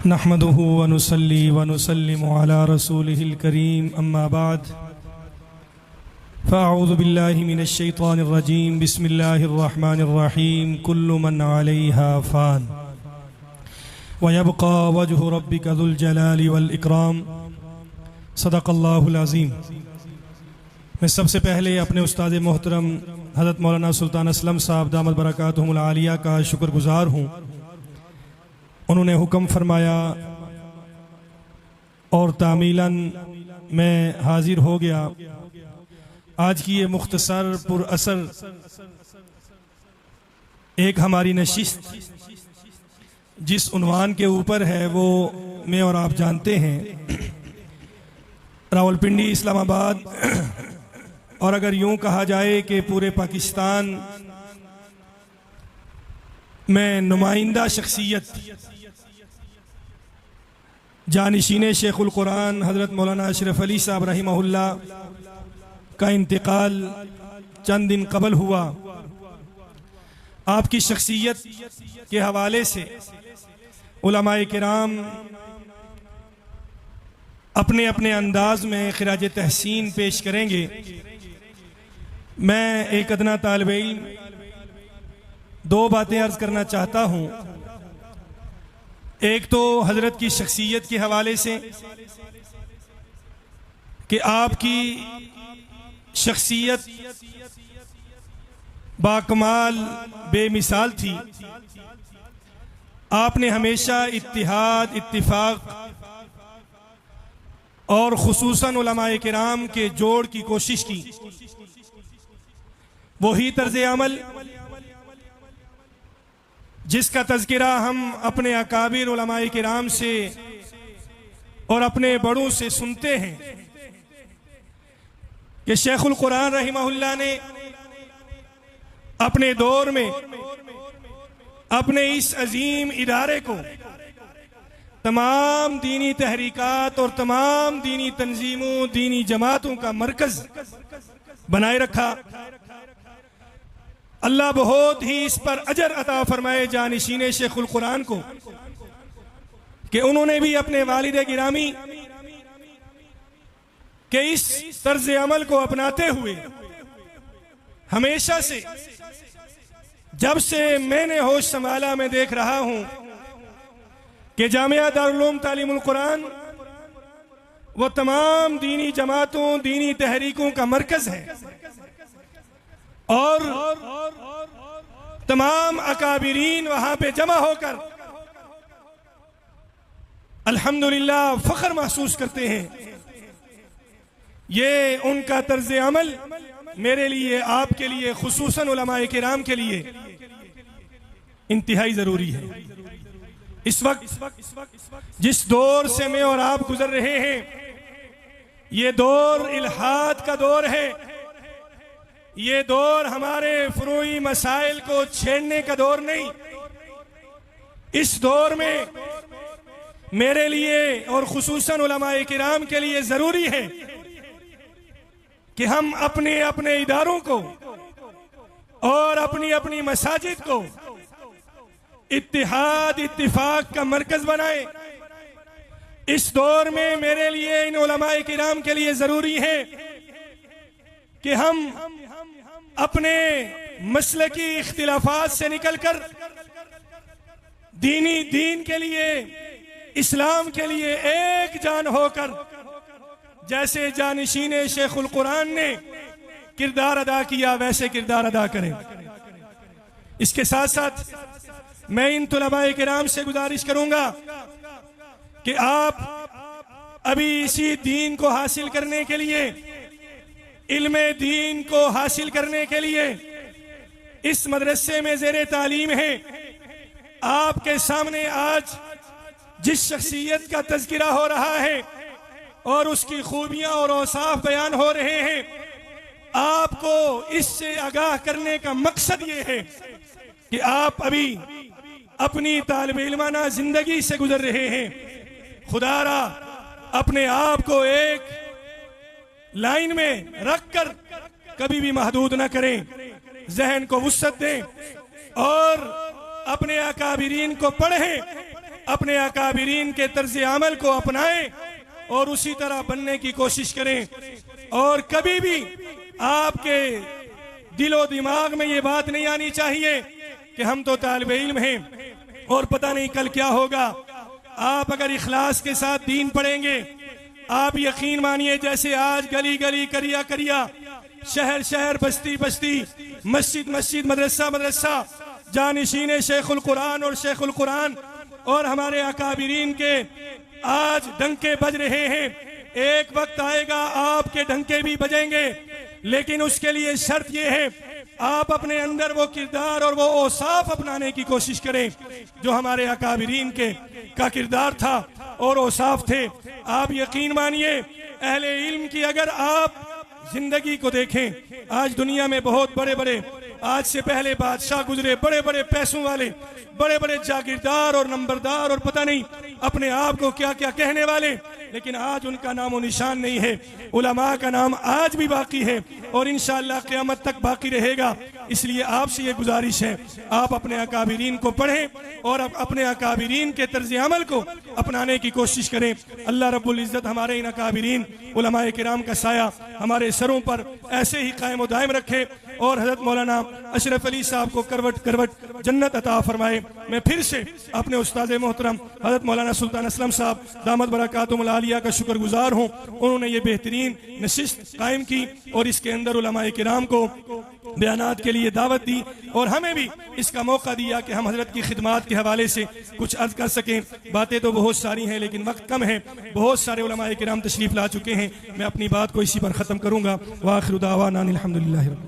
नहमदुहु व नुसल्ली व नुसल्लिमु अला रसूलिहिल करीम अम्मा बाद फ़अऊज़ु बिल्लाहि मिनश शैतानिर रजीम बिस्मिल्लाहिर रहमानिर रहीम कुल्लु मन अलैहा फ़ान व यबक़ा वजहु रब्बिका ज़ुल जलाली वल इकराम। सदक़ल्लाहुल अज़ीम। मैं सबसे पहले अपने उस्ताद मोहतरम हज़रत मौलाना सुल्तान असलम साहब दामत बरकातुहुमुल आलिया का शुक्रगुज़ार हूँ। उन्होंने हुक्म फरमाया और तामीलन मैं हाजिर हो गया। आज की ये मुख्तसर पुर असर एक हमारी नशिस्त जिस उन्वान के ऊपर है वो मैं और आप जानते हैं, रावलपिंडी इस्लामाबाद और अगर यूं कहा जाए कि पूरे पाकिस्तान में नुमाइंदा शख्सियत जानिशीन शेखुल कुरान हज़रत मौलाना अशरफ अली साहब रहिमहुल्लाह का इंतकाल चंद दिन कबल हुआ। आपकी शख्सियत के हवाले से उलमाए किराम अपने अपने अंदाज में खिराज तहसीन पेश करेंगे। मैं एक अदना तालिब इल्म दो बातें अर्ज करना चाहता हूँ। एक तो हजरत की शख्सियत के हवाले से कि आपकी शख्सियत बाकमाल बेमिसाल थी। आपने हमेशा इत्तिहाद, इत्तिफाक और खुसूसन उलमाए किराम के जोड़ की कोशिश की। वही तर्ज अमल जिसका तज़किरा हम अपने अकाबिर उलमाए किराम से और अपने बड़ों से सुनते हैं कि शेखुल कुरान रहिमहुल्लाह ने अपने दौर में अपने इस अजीम इदारे को तमाम दीनी तहरीकात और तमाम दीनी तंजीमों, दीनी जमातों का मरकज बनाए रखा। अल्लाह बहुत ही इस पर अजर अता फरमाए जानिशीन शेखुल कुरान को कि उन्होंने भी अपने वालिद गिरामी के इस तर्ज अमल को अपनाते हुए हमेशा से, जब से मैंने होश संभाला, मैं देख रहा हूं कि जामिया दारुल उलूम तालीमुल कुरान वो तमाम दीनी जमातों, दीनी तहरीकों का मरकज है और तमाम अकाबिरीन वहां पे जमा होकर अल्हम्दुलिल्लाह फख्र महसूस करते हैं। ये उनका तर्ज अमल मेरे लिए, आपके लिए, खुसूसन उलमाए किराम के लिए इंतहाई जरूरी है। इस वक्त जिस दौर से मैं और आप गुजर रहे हैं, ये दौर इल्हाद का दौर है। ये दौर हमारे फुरूई मसाइल को छेड़ने का दौर नहीं। इस दौर में मेरे लिए और खुसूसन उलमाए किराम के लिए जरूरी है कि हम अपने अपने इदारों को और अपनी अपनी मसाजिद को इत्तिहाद, इत्तिफाक का मरकज बनाए। इस दौर में मेरे लिए, इन उलमाए किराम के लिए जरूरी है कि हम अपने मसलकी इख्तिलाफात से निकलकर दीन के लिए, इस्लाम के लिए एक जान होकर, जैसे जानिशीन शेखुल कुरान ने किरदार अदा किया वैसे किरदार अदा करें। इसके साथ साथ मैं इन तुलबाए किराम से गुजारिश करूंगा कि आप अभी इसी दीन को हासिल करने के लिए, इल्मे दीन को हासिल करने के लिए इस मदरसे में ज़ेरे तालीम है। आपके सामने आज जिस शख्सियत का तज़किरा हो रहा है और उसकी खूबियां और औसाफ बयान हो रहे हैं, आपको इससे आगाह करने का मकसद ये है कि आप अभी अपनी तालिब इल्माना जिंदगी से गुजर रहे हैं। खुदारा अपने आप को एक लाइन में रखकर कभी भी महदूद न करें, जहन को वुसअत दें और अपने अकाबिरीन को पढ़ें, अपने अकाबिरीन के तर्ज अमल को अपनाएं और उसी तरह बनने की कोशिश करें। और कभी भी आपके दिलो दिमाग में ये बात नहीं आनी चाहिए कि हम तो तालिब इल्म हैं और पता नहीं कल क्या होगा। आप अगर इखलास के साथ दीन पढ़ेंगे, आप यकीन मानिए जैसे आज गली गली, करिया करिया, शहर शहर, बस्ती बस्ती, मस्जिद मस्जिद, मदरसा मदरसा, जानिशीन शेखुल कुरान और शेखुल कुरान और हमारे अकाबिरीन के आज डंके बज रहे हैं। एक वक्त आएगा आपके डंके भी बजेंगे, लेकिन उसके लिए शर्त यह है आप अपने अंदर वो किरदार और वो औसाफ अपनाने की कोशिश करें जो हमारे अकाबिरीन के का किरदार था और औसाफ थे। आप यकीन मानिए अहले इल्म की अगर आप जिंदगी को देखें, आज दुनिया में बहुत बड़े बड़े, आज से पहले बादशाह गुजरे, बड़े बड़े पैसों वाले, बड़े बड़े जागीरदार और नंबरदार और पता नहीं अपने आप को क्या क्या कहने वाले, लेकिन आज उनका नामो निशान नहीं है। उलमा का नाम आज भी बाकी है और इंशाअल्लाह क़यामत तक बाकी रहेगा। इसलिए आपसे ये गुजारिश है आप अपने अकाबिरीन को पढ़ें और अपने अकाबिरीन के तर्ज अमल को अपनाने की कोशिश करें। अल्लाह रब्बुल इज़्ज़त हमारे इन अकाबिरीन उलमाए किराम का साया हमारे सरों पर ऐसे ही कायम दायम रखे और हज़रत मौलाना अशरफ अली साहब को करवट करवट जन्नत अता फरमाए। मैं फिर से अपने उस्ताद मोहतरम हज़रत मौलाना सुल्तान असलम साहब दामद बरकातुहुल आलिया का शुक्रगुजार हूँ। उन्होंने ये बेहतरीन नशिस्त कायम की और इसके अंदर उलमाए किराम को बयानात के लिए दावत दी और हमें भी इसका मौका दिया कि हम हजरत की खिदमात के हवाले से कुछ अर्ज कर सकें। बातें तो बहुत सारी हैं लेकिन वक्त कम है, बहुत सारे उलमाए किराम तशरीफ ला चुके हैं। मैं अपनी बात को इसी पर ख़त्म करूँगा। व आखिर दावाना अनिल हम्दुलिल्लाहि।